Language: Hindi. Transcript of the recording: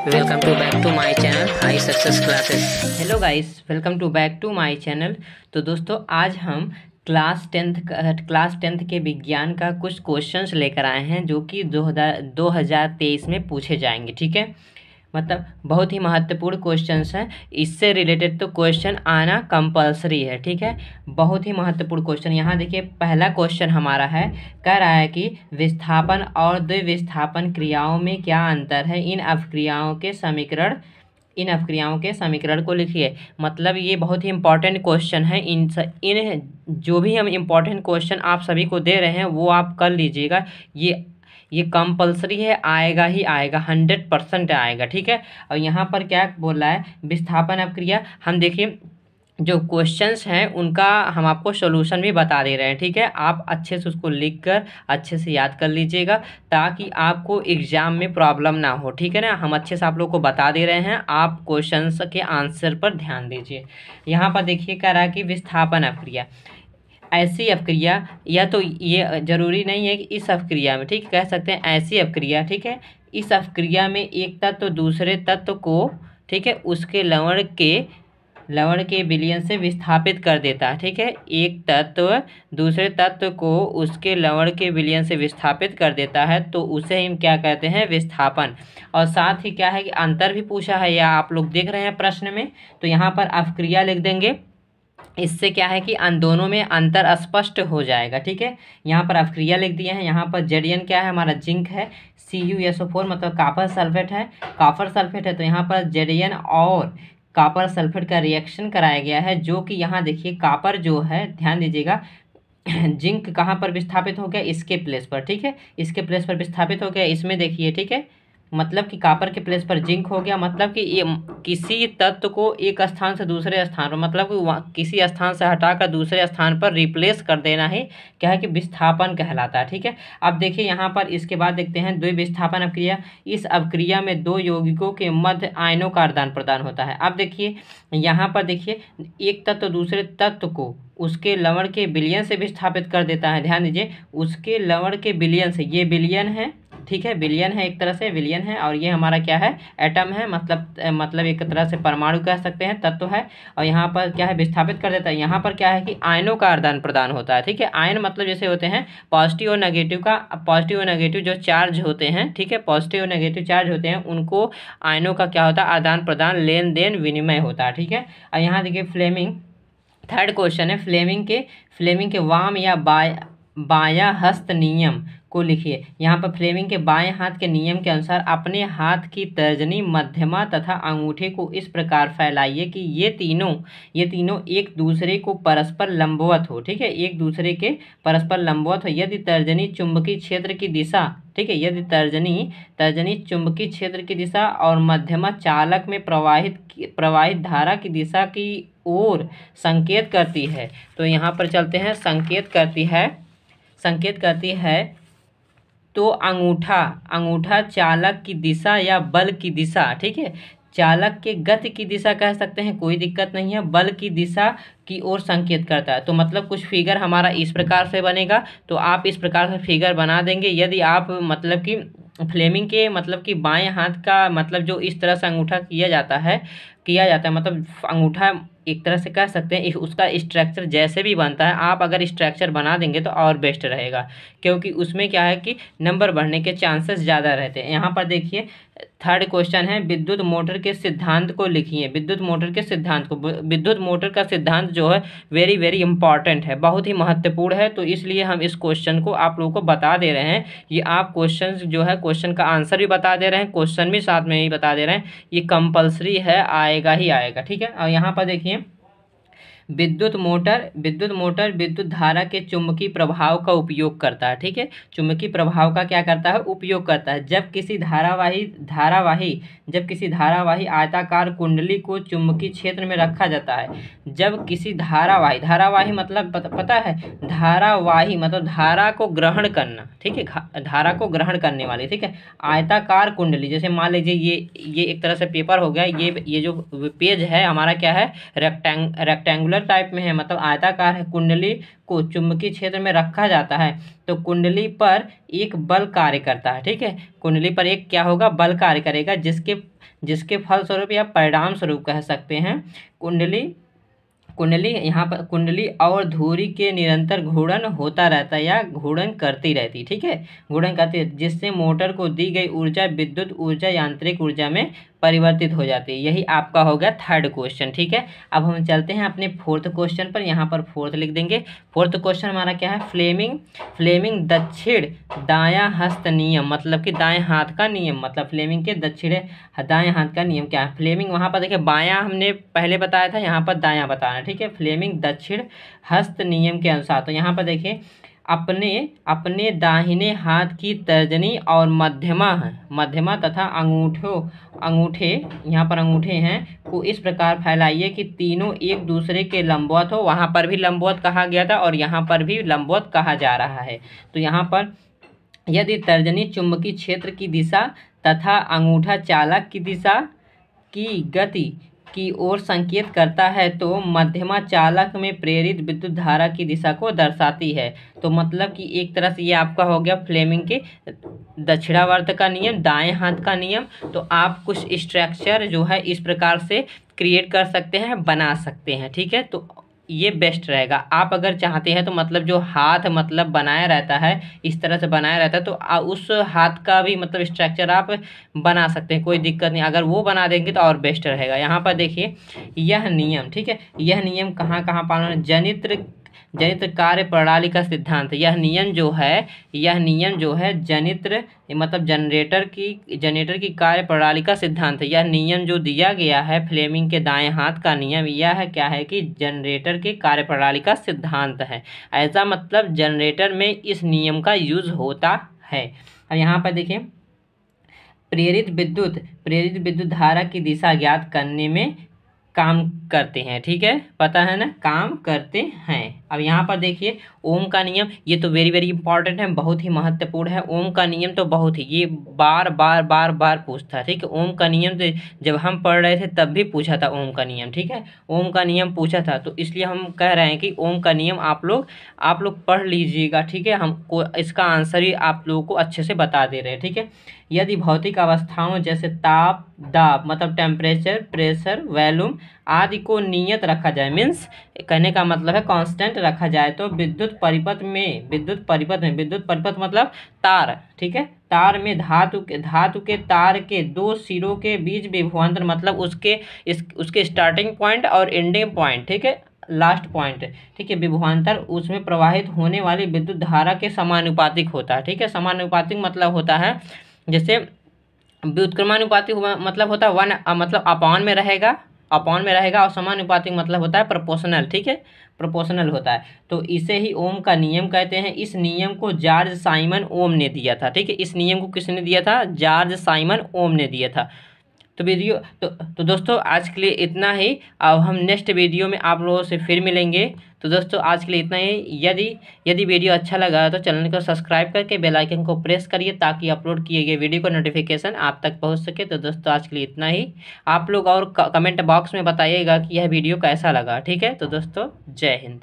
Welcome to back to my channel high success classes. Hello guys, welcome to back to my channel. तो दोस्तों, आज हम क्लास टेंथ के विज्ञान का कुछ क्वेश्चंस लेकर आए हैं जो कि 2023 में पूछे जाएंगे। ठीक है, मतलब बहुत ही महत्वपूर्ण क्वेश्चंस हैं। इससे रिलेटेड तो क्वेश्चन आना कंपलसरी है। ठीक है, बहुत ही महत्वपूर्ण क्वेश्चन। यहाँ देखिए, पहला क्वेश्चन हमारा है, कह रहा है कि विस्थापन और द्विविस्थापन क्रियाओं में क्या अंतर है, इन अपक्रियाओं के समीकरण को लिखिए। मतलब ये बहुत ही इंपॉर्टेंट क्वेश्चन है। इन जो भी हम इम्पॉर्टेंट क्वेश्चन आप सभी को दे रहे हैं वो आप कर लीजिएगा। ये कंपलसरी है, आएगा ही आएगा, 100% आएगा। ठीक है, और यहाँ पर क्या बोल रहा है, विस्थापन अपक्रिया। हम देखिए, जो क्वेश्चंस हैं उनका हम आपको सॉल्यूशन भी बता दे रहे हैं। ठीक है, आप अच्छे से उसको लिख कर अच्छे से याद कर लीजिएगा ताकि आपको एग्जाम में प्रॉब्लम ना हो। ठीक है ना, हम अच्छे से आप लोग को बता दे रहे हैं, आप क्वेश्चंस के आंसर पर ध्यान दीजिए। यहाँ पर देखिए, कह रहा है कि विस्थापन अपक्रिया, ऐसी अपक्रिया, या तो ये जरूरी नहीं है कि इस अपक्रिया में, ठीक, कह सकते हैं ऐसी अपक्रिया। ठीक है, इस अपक्रिया में एक तत्व दूसरे तत्व को, ठीक है, उसके लवण के विलयन से विस्थापित कर देता है। ठीक है, एक तत्व दूसरे तत्व को उसके लवण के विलयन से विस्थापित कर देता है तो उसे हम क्या कहते हैं, विस्थापन। और साथ ही क्या है कि अंतर भी पूछा है, या आप लोग देख रहे हैं प्रश्न में, तो यहाँ पर अपक्रिया लिख देंगे। इससे क्या है कि दोनों में अंतर स्पष्ट हो जाएगा। ठीक है, यहाँ पर अपक्रिया लिख दिए हैं। यहाँ पर जेडियन क्या है, हमारा जिंक है, CuSO4 मतलब कापर सल्फेट है, कापर सल्फेट है। तो यहाँ पर जेडियन और कापर सल्फेट का रिएक्शन कराया गया है, जो कि यहाँ देखिए, कापर जो है, ध्यान दीजिएगा, जिंक कहाँ पर विस्थापित हो गया, इसके प्लेस पर। ठीक है, इसके प्लेस पर विस्थापित हो गया, इसमें देखिए। ठीक है, मतलब कि कापर के प्लेस पर जिंक हो गया। मतलब कि ये किसी तत्व को एक स्थान से दूसरे स्थान पर, मतलब कि किसी स्थान से हटाकर दूसरे स्थान पर रिप्लेस कर देना ही क्या है कि विस्थापन कहलाता है। ठीक है, अब देखिए यहाँ पर, इसके बाद देखते हैं द्विविस्थापन अपक्रिया। इस अपक्रिया में दो यौगिकों के मध्य आयनों का आदान प्रदान होता है। अब देखिए, यहाँ पर देखिए, एक तत्व दूसरे तत्व को उसके लवण के विलयन से विस्थापित कर देता है। ध्यान दीजिए, उसके लवण के विलयन से, ये विलयन है। ठीक है, विलयन है, एक तरह से विलयन है, और ये हमारा क्या है, एटम है, मतलब एक तरह से परमाणु कह सकते हैं, तत्व है। और यहाँ पर क्या है, विस्थापित कर देता है। यहाँ पर क्या है कि आयनों का आदान प्रदान होता है। ठीक है, आयन मतलब जैसे होते हैं पॉजिटिव और नेगेटिव जो चार्ज होते हैं, ठीक है, पॉजिटिव और नेगेटिव चार्ज होते हैं, उनको आयनों का क्या होता है, आदान प्रदान, लेन देन, विनिमय होता है। ठीक है, और यहाँ देखिए, फ्लेमिंग, थर्ड क्वेश्चन है, फ्लेमिंग के वाम या बायां हस्त नियम को लिखिए। यहाँ पर फ्लेमिंग के बाएं हाथ के नियम के अनुसार अपने हाथ की तर्जनी, मध्यमा तथा अंगूठे को इस प्रकार फैलाइए कि ये तीनों एक दूसरे को परस्पर लंबवत हो। ठीक है, एक दूसरे के परस्पर लंबवत हो। यदि तर्जनी चुंबकीय क्षेत्र की दिशा, ठीक है, यदि तर्जनी चुंबकीय क्षेत्र की दिशा और मध्यमा चालक में प्रवाहित धारा की दिशा की ओर संकेत करती है, तो यहाँ पर चलते हैं, संकेत करती है तो अंगूठा चालक की दिशा या बल की दिशा, ठीक है, चालक के गति की दिशा कह सकते हैं, कोई दिक्कत नहीं है, बल की दिशा की ओर संकेत करता है। तो मतलब कुछ फिगर हमारा इस प्रकार से बनेगा, तो आप इस प्रकार से फिगर बना देंगे। यदि आप मतलब कि फ्लेमिंग के मतलब कि बाएं हाथ का मतलब जो इस तरह से अंगूठा किया जाता है, मतलब अंगूठा एक तरह से कह सकते हैं, उसका स्ट्रक्चर जैसे भी बनता है, आप अगर स्ट्रक्चर बना देंगे तो और बेस्ट रहेगा, क्योंकि उसमें क्या है कि नंबर बढ़ने के चांसेस ज़्यादा रहते हैं। यहाँ पर देखिए, थर्ड क्वेश्चन है, विद्युत मोटर के सिद्धांत को लिखिए। विद्युत मोटर का सिद्धांत जो है वेरी वेरी इंपॉर्टेंट है, बहुत ही महत्वपूर्ण है। तो इसलिए हम इस क्वेश्चन को आप लोगों को बता दे रहे हैं। ये आप क्वेश्चन जो है, क्वेश्चन का आंसर भी बता दे रहे हैं, क्वेश्चन भी साथ में ही बता दे रहे हैं। ये कंपलसरी है, आएगा ही आएगा। ठीक है, और यहाँ पर देखिए, विद्युत मोटर विद्युत धारा के चुंबकीय प्रभाव का उपयोग करता है। ठीक है, चुंबकीय प्रभाव का क्या करता है, उपयोग करता है। जब किसी धारावाही आयताकार कुंडली को चुंबकीय क्षेत्र में रखा जाता है, जब किसी धारावाही मतलब पता है, धारावाही मतलब धारा को ग्रहण करना। ठीक है, धारा को ग्रहण करने वाली, ठीक है, आयताकार कुंडली, जैसे मान लीजिए ये एक तरह से पेपर हो गया, ये जो पेज है हमारा क्या है, रेक्टेंगुलर रेक्टेंगुलर टाइप में है, मतलब आयताकार है, कुंडली को चुंबकीय क्षेत्र में रखा जाता है तो कुंडली पर एक बल कार्य करता है। ठीक है, कुंडली पर एक क्या होगा, बल कार्य करेगा, जिसके फलस्वरूप या परिणाम स्वरूप कह सकते हैं कुंडली यहाँ पर कुंडली और धुरी के निरंतर घूर्णन होता रहता है या घूर्णन करती रहती। ठीक है, घूर्णन करती है, जिससे मोटर को दी गई ऊर्जा विद्युत ऊर्जा यांत्रिक ऊर्जा में परिवर्तित हो जाती है। यही आपका हो गया थर्ड क्वेश्चन। ठीक है, अब हम चलते हैं अपने फोर्थ क्वेश्चन पर। यहाँ पर फोर्थ लिख देंगे। फोर्थ क्वेश्चन हमारा क्या है, फ्लेमिंग दक्षिण दायां हस्त नियम, मतलब कि दाएं हाथ का नियम, मतलब फ्लेमिंग के दक्षिण दाएं हाथ का नियम क्या है। फ्लेमिंग वहाँ पर देखिए बायां हमने पहले बताया था, यहाँ पर दायां बताना। ठीक है, फ्लेमिंग दक्षिण हस्त नियम के अनुसार, तो यहाँ पर देखिए अपने दाहिने हाथ की तर्जनी और मध्यमा तथा अंगूठे यहाँ पर अंगूठे हैं को इस प्रकार फैलाइए कि तीनों एक दूसरे के लंबवत हो। वहाँ पर भी लंबवत कहा गया था और यहाँ पर भी लंबवत कहा जा रहा है। तो यहाँ पर यदि तर्जनी चुंबकीय क्षेत्र की दिशा तथा अंगूठा चालक की दिशा की गति की ओर संकेत करता है तो मध्यमा चालक में प्रेरित विद्युत धारा की दिशा को दर्शाती है। तो मतलब कि एक तरह से ये आपका हो गया फ्लेमिंग के दक्षिणावर्त का नियम, दाएं हाथ का नियम। तो आप कुछ स्ट्रक्चर जो है इस प्रकार से क्रिएट कर सकते हैं, बना सकते हैं। ठीक है, तो ये बेस्ट रहेगा। आप अगर चाहते हैं तो मतलब जो हाथ मतलब बनाया रहता है, इस तरह से बनाया रहता है, तो उस हाथ का भी मतलब स्ट्रक्चर आप बना सकते हैं, कोई दिक्कत नहीं। अगर वो बना देंगे तो और बेस्ट रहेगा। यहाँ पर देखिए यह नियम, ठीक है, यह नियम कहाँ कहाँ पालन, जनित्र कार्य प्रणाली का सिद्धांत। यह नियम जो है जनित्र मतलब जनरेटर की कार्य प्रणाली का सिद्धांत है। यह नियम जो दिया गया है फ्लेमिंग के दाएं हाथ का नियम, यह है क्या है कि जनरेटर के कार्य प्रणाली का सिद्धांत है। ऐसा मतलब जनरेटर में इस नियम का यूज होता है। अब यहाँ पर देखिए प्रेरित विद्युत धारा की दिशा ज्ञात करने में काम करते हैं। ठीक है, पता है ना, काम करते हैं। अब यहाँ पर देखिए ओम का नियम, ये तो वेरी वेरी इंपॉर्टेंट है, बहुत ही महत्वपूर्ण है। ओम का नियम तो बहुत ही, ये बार बार पूछता है। ठीक है, ओम का नियम तो जब हम पढ़ रहे थे तब भी पूछा था ओम का नियम। ठीक है, ओम का नियम पूछा था, तो इसलिए हम कह रहे हैं कि ओम का नियम आप लोग पढ़ लीजिएगा। ठीक है, हमको इसका आंसर ही आप लोगों को अच्छे से बता दे रहे हैं। ठीक है, यदि भौतिक अवस्थाओं जैसे ताप, दाब मतलब टेम्परेचर, प्रेशर, वॉल्यूम आदि को नियत रखा जाए, मीन्स कहने का मतलब है कांस्टेंट रखा जाए, तो विद्युत परिपथ मतलब तार। ठीक है, तार में धातु के तार के दो सिरों के बीच विभवांतर मतलब उसके स्टार्टिंग पॉइंट और एंडिंग पॉइंट, ठीक है, लास्ट पॉइंट, ठीक है, विभवांतर उसमें प्रवाहित होने वाली विद्युत धारा के समानुपातिक होता है। ठीक है, समानुपातिक मतलब होता है जैसे व्युत्क्रमानुपातिक मतलब होता है 1 मतलब अपॉन में रहेगा और समानुपातिक मतलब होता है प्रोपोर्शनल। ठीक है, प्रोपोर्शनल होता है, तो इसे ही ओम का नियम कहते हैं। इस नियम को जॉर्ज साइमन ओम ने दिया था। ठीक है, इस नियम को किसने दिया था, जॉर्ज साइमन ओम ने दिया था। तो वीडियो तो दोस्तों आज के लिए इतना ही। अब हम नेक्स्ट वीडियो में आप लोगों से फिर मिलेंगे। तो दोस्तों आज के लिए इतना ही। यदि वीडियो अच्छा लगा तो चैनल को सब्सक्राइब करके बेल आइकन को प्रेस करिए ताकि अपलोड किए गए वीडियो का नोटिफिकेशन आप तक पहुंच सके। तो दोस्तों आज के लिए इतना ही। आप लोग और कमेंट बॉक्स में बताइएगा कि यह वीडियो कैसा लगा। ठीक है, तो दोस्तों जय हिंद।